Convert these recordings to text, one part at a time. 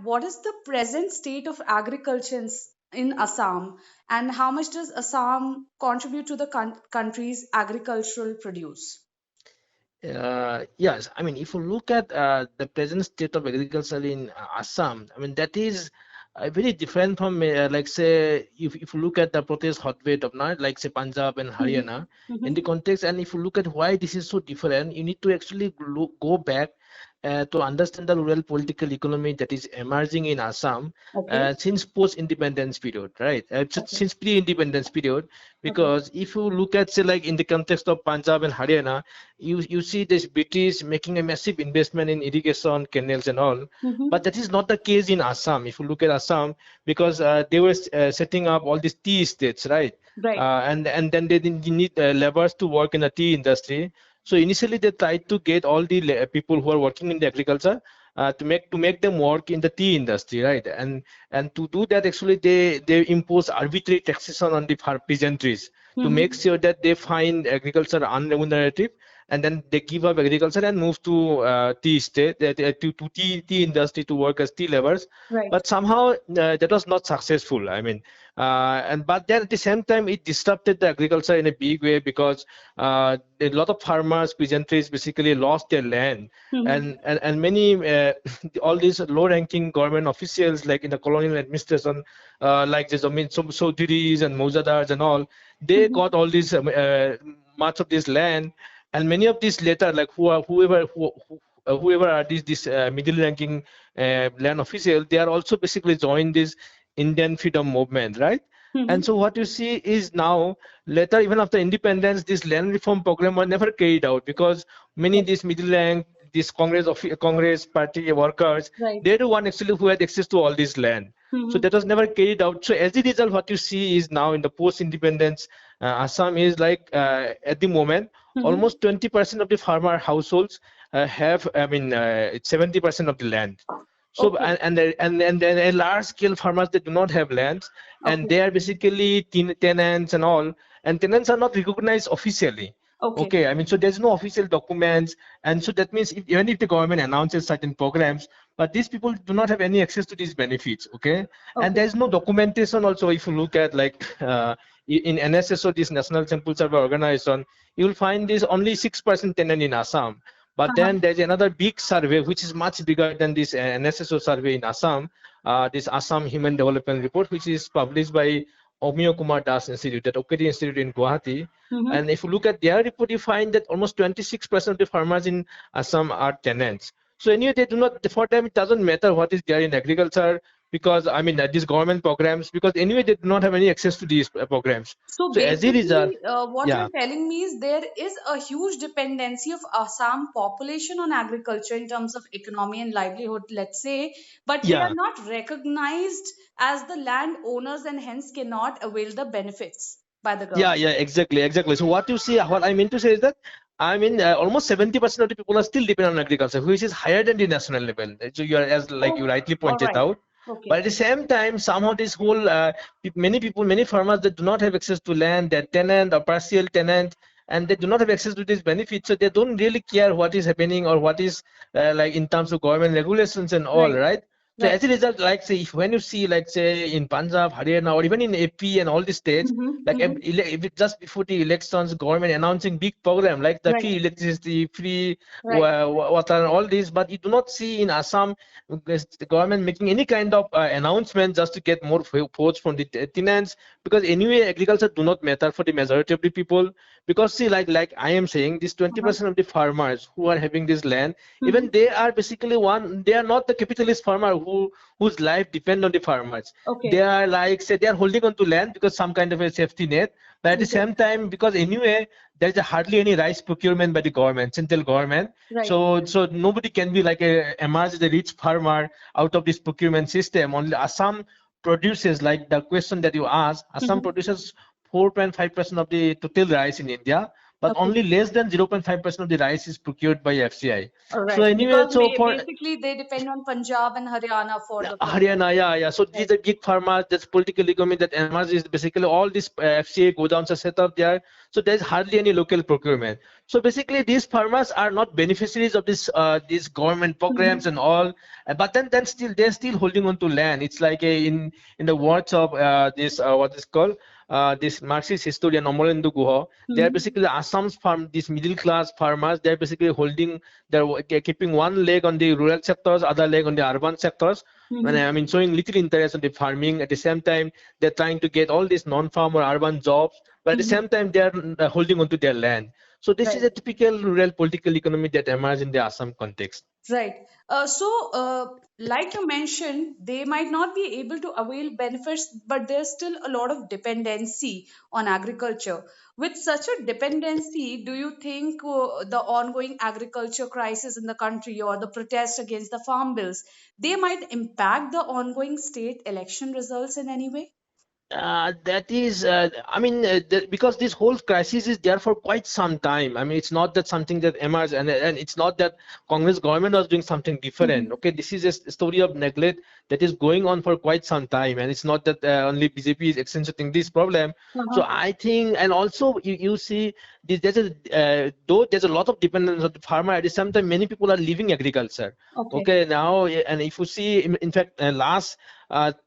what is the present state of agriculture in Assam, and how much does Assam contribute to the country's agricultural produce? Yes, I mean, if you look at the present state of agriculture in Assam, I mean, that is very different from, like, say, if you look at the protest hotbed of now, like, say, Punjab and Mhm. Haryana, in Mhm. the context, and if you look at why this is so different, you need to actually go back to understand the rural political economy that is emerging in Assam Okay. since post-independence period, right? Okay. Since pre-independence period, Okay. because if you look at, say, like in the context of Punjab and Haryana, you see this British making a massive investment in irrigation canals and all, but Mhm. that is not the case in Assam. If you look at Assam, because they were setting up all these tea estates, right? Right. And then they didn't need laborers to work in the tea industry. So initially they tried to get all the people who are working in the agriculture to make them work in the tea industry, right? And to do that, actually they impose arbitrary taxation on the peasantries to make Mhm. sure that they find agriculture unremunerative, and then they give up agriculture and move to tea state to tea industry to work as tea laborers. Right. But somehow that was not successful. I mean, but then at the same time it disrupted the agriculture in a big way, because a lot of farmers, peasantries basically lost their land, Mhm. and many all these low-ranking government officials, like in the colonial administration, like the Zamin Chaudhuris and Mojadars and all, they Mhm. got all these much of this land, and many of these later, like whoever are these middle ranking land officials, they are also basically joined this Indian freedom movement, right? And Mhm. so what you see is now, later, even after independence, this land reform program was never carried out, because many Right. these middle rank, these Congress party workers, Right. they're the one actually who had access to all this land. So Mhm. that was never carried out. So as a result, what you see is now in the post-independence Assam is like at the moment Mhm. almost 20% of the farmer households have, I mean, 70% of the land. So Okay. and then a large scale farmers, they do not have lands, and Okay. they are basically tenants and all, and tenants are not recognized officially. Okay. Okay, I mean, so there's no official documents, and so that means even if the government announces certain programs, but these people do not have any access to these benefits. Okay, and Okay. there's no documentation also. If you look at, like, in NSSO, this National Sample Survey Organization, you will find this only 6% tenant in Assam. But Uh-huh. then there's another big survey which is much bigger than this NSSO survey in Assam, this Assam Human Development Report, which is published by Omio Kumar Das Institute, that OKD Institute in Guwahati. Mhm. And if you look at their report, you find that almost 26% of the farmers in Assam are tenants. So anyway, they do not, for them, it doesn't matter what is there in agriculture, because, I mean, these government programs, because anyway, they do not have any access to these programs. So So as a result, basically, what yeah, you're telling me is there is a huge dependency of Assam population on agriculture in terms of economy and livelihood, let's say, but they are yeah. not recognized as the land owners and hence cannot avail the benefits by the Yeah, government. yeah, exactly, exactly. So what you see, what I mean to say is that, I mean, almost 70% of the people are still dependent on agriculture, which is higher than the national level. So you are, as like you Oh, rightly all pointed right. out. But Okay. at the same time, somehow this whole many people, many farmers that do not have access to land, they're tenant or partial tenant, and they do not have access to these benefits, so they don't really care what is happening or what is like in terms of government regulations and all, Right. right? So Right. as a result, like, say, if when you see, like, say, in Punjab, Haryana, or even in AP and all the states, Mm-hmm. like Mm-hmm. just before the elections, government announcing big program like the Right. free electricity, free Right. water, and all this, but you do not see in Assam the government making any kind of announcement just to get more votes from the tenants, because anyway agriculture do not matter for the majority of the people, because see, like I am saying, this Uh-huh. 20% of the farmers who are having this land, Mm-hmm. even they are basically they are not the capitalist farmer whose life depend on the farmers. They Okay. are, like, say, they are holding on to land because some kind of a safety net, but at the Okay. same time, because anyway there's hardly any rice procurement by the government, central government. Right. So nobody can be like emerge as a rich farmer out of this procurement system. Only Assam produces, like the question that you asked, Assam Mm-hmm. produces 4.5% of the total rice in India, but Okay. only less than 0.5% of the rice is procured by FCI. All So right. anyway, Because so for basically they depend on Punjab and Haryana for the produce. Haryana, yeah, yeah. So these Right. are big farmers. That's political economy that emerges. Basically, all these FCA go downs are set up there. So there's hardly any local procurement. So basically, these farmers are not beneficiaries of this these government programs Mhm. and all, but then still they're still holding on to land. It's like in the words of this what is called this Marxist historian Amolendu Guha. They're Mhm. basically Assam's farm, these middle class farmers. They're basically holding, they're keeping one leg on the rural sectors, other leg on the urban sectors. And I Mhm. mean, showing little interest in the farming. At the same time, they're trying to get all these non-farm or urban jobs, but at the Mhm. same time, they're holding on to their land. So this is Right. a typical rural political economy that emerges in the Assam context. Right. Like you mentioned, they might not be able to avail benefits, but there's still a lot of dependency on agriculture. With such a dependency, do you think the ongoing agriculture crisis in the country or the protest against the farm bills, they might impact the ongoing state election results in any way? That is, I mean, because this whole crisis is there for quite some time. I mean, it's not that something that emerged, and it's not that Congress government was doing something different. Mhm. Okay, this is a story of neglect that is going on for quite some time, and it's not that only BJP is accentuating this problem. So Uh-huh. I think, and also you see, there's a though there's a lot of dependence on the farmer. At the same time, many people are leaving agriculture. Okay. Okay, now, and if you see, in fact, last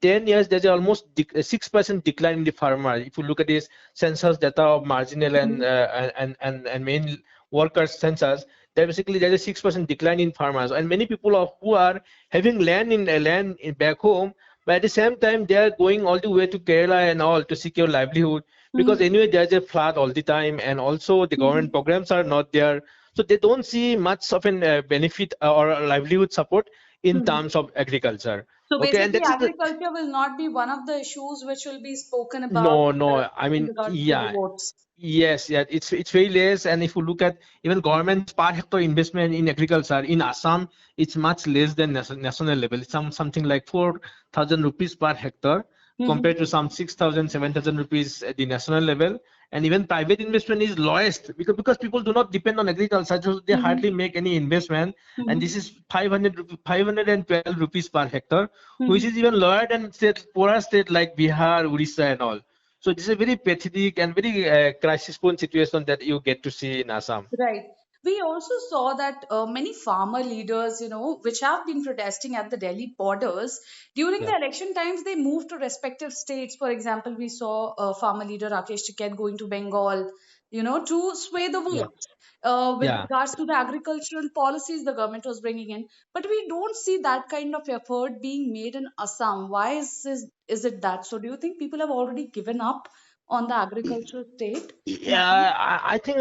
10 years, there's almost 6% decline in the farmer. If you look at this census data of marginal and Mhm. main workers census, there basically there's a 6% decline in farmers, and many people who are having land in back home, but at the same time they are going all the way to Kerala and all to secure livelihood, because Mhm. anyway there's a flood all the time, and also the government Mhm. programs are not there, so they don't see much of an benefit or a livelihood support in Mhm. terms of agriculture. So Okay, and basically, that is the agriculture will not be one of the issues which will be spoken about no, no. I in mean, regards to the yeah, votes. yes, yeah. It's very less, and if you look at even government's per hectare investment in agriculture in Assam, it's much less than national level. It's something like 4,000 rupees per hectare compared Mhm. to some 6,000, 7,000 rupees at the national level. And even private investment is lowest because people do not depend on agriculture, so they hardly Mhm. make any investment. And this Mhm. is 512 rupees per hectare, which Mhm. is even lower than state, poorer state like Bihar, Odisha, and all. So this is a very pathetic and very crisis-prone situation that you get to see in Assam. Right. We also saw that many farmer leaders, which have been protesting at the Delhi borders during Yeah, the election times, they moved to respective states. For example, we saw farmer leader Rakesh Tiket going to Bengal, to sway the yeah, votes with yeah. regards to the agricultural policies the government was bringing in. But we don't see that kind of effort being made in Assam. Why is it that? So, do you think people have already given up on the agricultural state in Assam? Yeah, I think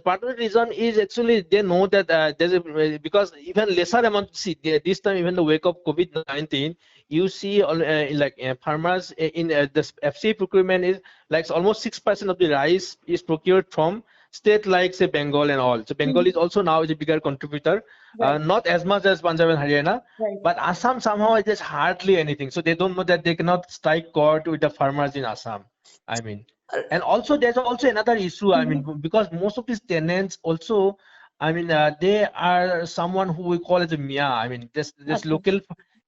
part of the reason is actually they know that there's a because even lesser amount. See, this time even the wake of COVID-19, you see like farmers in the FCA procurement is like almost 6% of the rice is procured from state like say Bengal and all. So Bengal is Mhm. also now is a bigger contributor, Right, not as much as Punjab and Haryana. right. But Assam somehow it is hardly anything. So they don't know that they cannot strike court with the farmers in Assam. I mean. Uh, And also, there's also another issue. I mean, mhm. because most of these tenants also, I mean, they are someone who we call as a Mia. I mean, this Okay, local,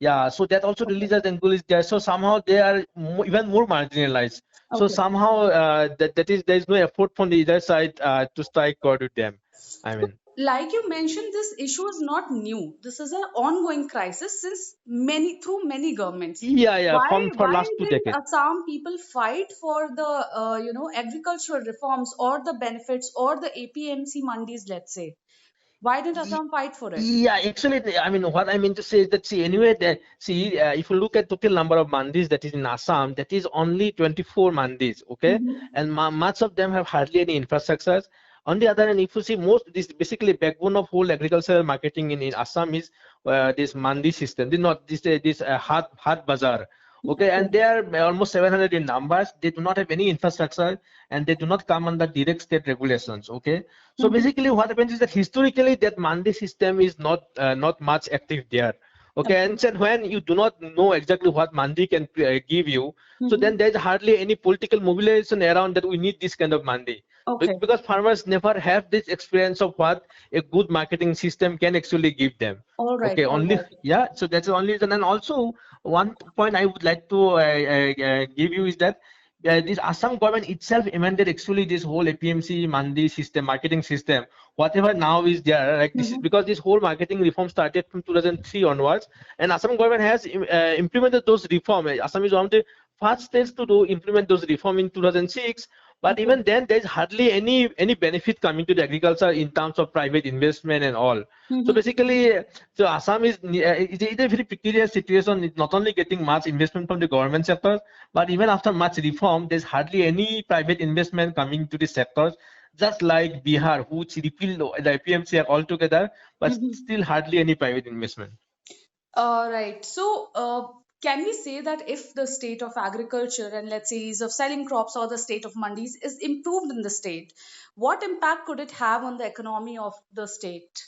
yeah. So that also okay, religious angle is there. So somehow they are even more marginalized. So okay. somehow that is there is no effort from the other side to strike God with them. I So, mean, like you mentioned, this issue is not new. This is an ongoing crisis since through many governments. yeah, yeah. Why From for why last two didn't decades. Assam people fight for the agricultural reforms or the benefits or the APMC mandis, let's say? Why didn't Assam fight for it? Yeah, actually, I mean, what I mean to say is that, see, anyway, that, see, if you look at total number of mandis that is in Assam, that is only 24 mandis, okay? Mhm. And much of them have hardly any infrastructures. On the other hand, if you see most, this basically backbone of whole agricultural marketing in Assam is this mandi system. This not this hat bazaar. Okay, and Okay. they are almost 700 in numbers. They do not have any infrastructure, and they do not come under direct state regulations. Okay, so Mhm. basically, what happens is that historically, that mandi system is not much active there. Okay, Okay. and then when you do not know exactly what mandi can give you, so then Mhm. there's hardly any political mobilization around that we need this kind of mandi. Okay. Because farmers never have this experience of what a good marketing system can actually give them. All right. Okay, All only, right. yeah. So that's the only reason. And also, one point I would like to give you is that this Assam government itself amended actually this whole APMC Mandi system, marketing system, whatever now is there. Like this is Mhm. because this whole marketing reform started from 2003 onwards, and Assam government has implemented those reform. Assam is one of the first states to do implement those reform in 2006. But Okay. even then, there's hardly any benefit coming to the agriculture in terms of private investment and all. So Mhm. basically, so Assam is a very peculiar situation. It's not only getting much investment from the government sector, but even after much reform, there's hardly any private investment coming to the sectors. Just like Bihar, which repealed the PMC altogether, but Mhm. still hardly any private investment. Right. So, can we say that if the state of agriculture and let's say ease of selling crops or the state of mandis is improved in the state, what impact could it have on the economy of the state?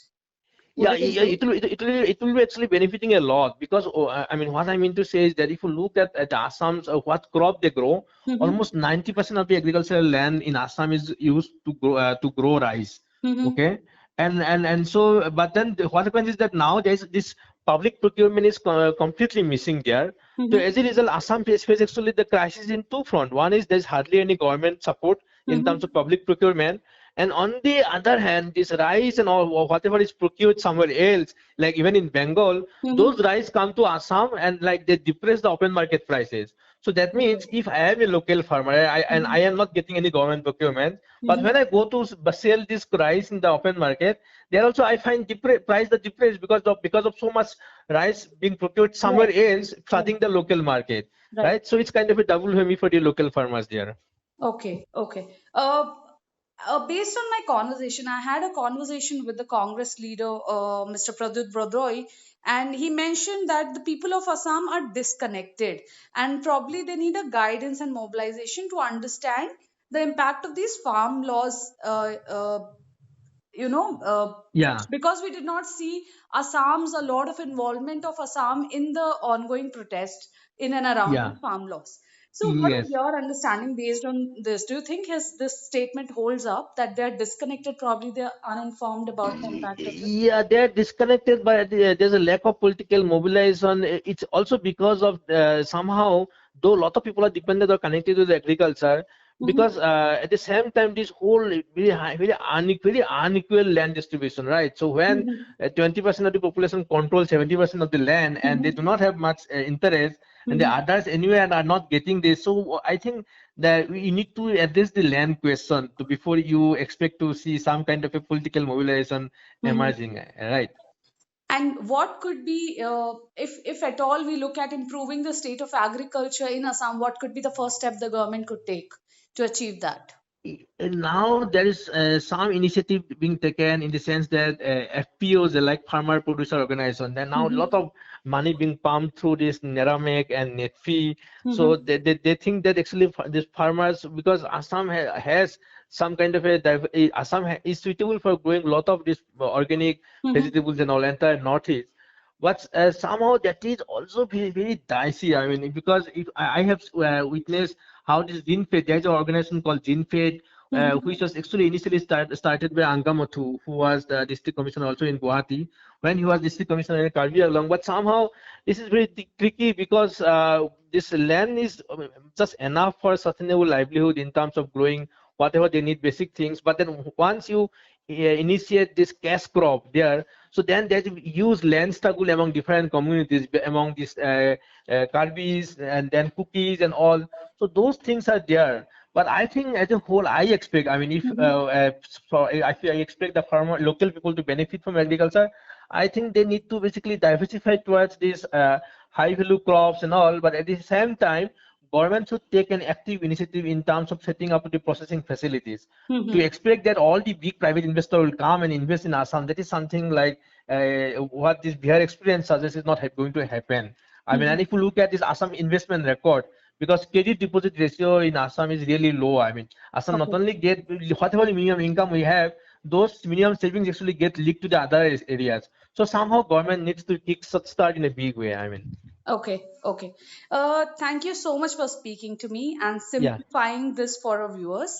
Would Yeah, it yeah, improve? it will be actually benefiting a lot because I mean what I mean to say is that if you look at Assam's what crop they grow, Mm-hmm. almost 90% of the agricultural land in Assam is used to grow rice. Mm-hmm. Okay, and so but then what happens is that now there's this public procurement is completely missing there. So Mm-hmm. as a result, Assam faces actually the crisis in two front. One is there's hardly any government support in terms Mm-hmm. of public procurement, and on the other hand, this rice and all whatever is procured somewhere else, like even in Bengal, those Mm-hmm. rice come to Assam and like they depress the open market prices. So that Okay. means if I am a local farmer and I Mm-hmm. am not getting any government procurement, but Mm-hmm. when I go to sell this rice in the open market, there also I find price the depressed because of so much rice being procured somewhere Right. else, Right. flooding the local market, Right. right? So it's kind of a double whammy for the local farmers there. Okay. Okay. Based on my conversation, I had a conversation with the Congress leader, Mr. Pradyut Brodroy, and he mentioned that the people of Assam are disconnected and probably they need a guidance and mobilization to understand the impact of these farm laws. You know, Yeah, because we did not see Assam's a lot of involvement of Assam in the ongoing protest in and around yeah, these farm laws. So, what is yes. your understanding based on this? Do you think this statement holds up that they're disconnected, probably they're uninformed about the impact of it? Yeah, they're disconnected, but there's a lack of political mobilization. It's also because of somehow, though a lot of people are dependent or connected to the agriculture, Mm-hmm. because at the same time, this whole very unequal land distribution, right? So when Mm-hmm. 20% of the population controls 70% of the land, and they do not have much interest, and the Mm-hmm. others anyway are not getting this. So I think that we need to address the land question to before you expect to see some kind of a political mobilization Mm-hmm. emerging, right? And what could be, if at all we look at improving the state of agriculture in Assam, what could be the first step the government could take to achieve that? Now there is some initiative being taken in the sense that FPOs, like farmer producer organization, there now a lot Mm-hmm. of money being pumped through this Neramek and Netfi. So Mm-hmm. they think that actually these farmers, because Assam has some kind of Assam is suitable for growing a lot of this organic Mm-hmm. vegetables and all entire northeast. But somehow that is also very dicey. I mean, because if I have witnessed how this GeneFed, there's an organization called GeneFed, Mm-hmm. which was actually initially started by Angamothu, who was the district commissioner also in Guwahati, when he was district commissioner in Karbi Anglong. But somehow this is very tricky because this land is just enough for sustainable livelihood in terms of growing whatever they need, basic things. But then once you initiate this cash crop there, so then there's a huge land struggle among different communities, among these Karbis and then cookies and all. So those things are there. But I think as a whole, I expect, I mean, if Mm-hmm. so I expect the farmer, local people to benefit from agriculture, I think they need to basically diversify towards these high value crops and all. But at the same time, government should take an active initiative in terms of setting up the processing facilities. To Mm-hmm. expect that all the big private investor will come and invest in Assam, that is something like what this Bihar experience suggests is not going to happen. I mean, and Mm-hmm. if you look at this Assam investment record, because credit deposit ratio in Assam is really low. I mean, Assam not Okay. only get whatever minimum income we have, those minimum savings actually get leaked to the other areas. So somehow government needs to kick such start in a big way. I mean, Okay. Okay. Thank you so much for speaking to me and yeah. simplifying this for our viewers.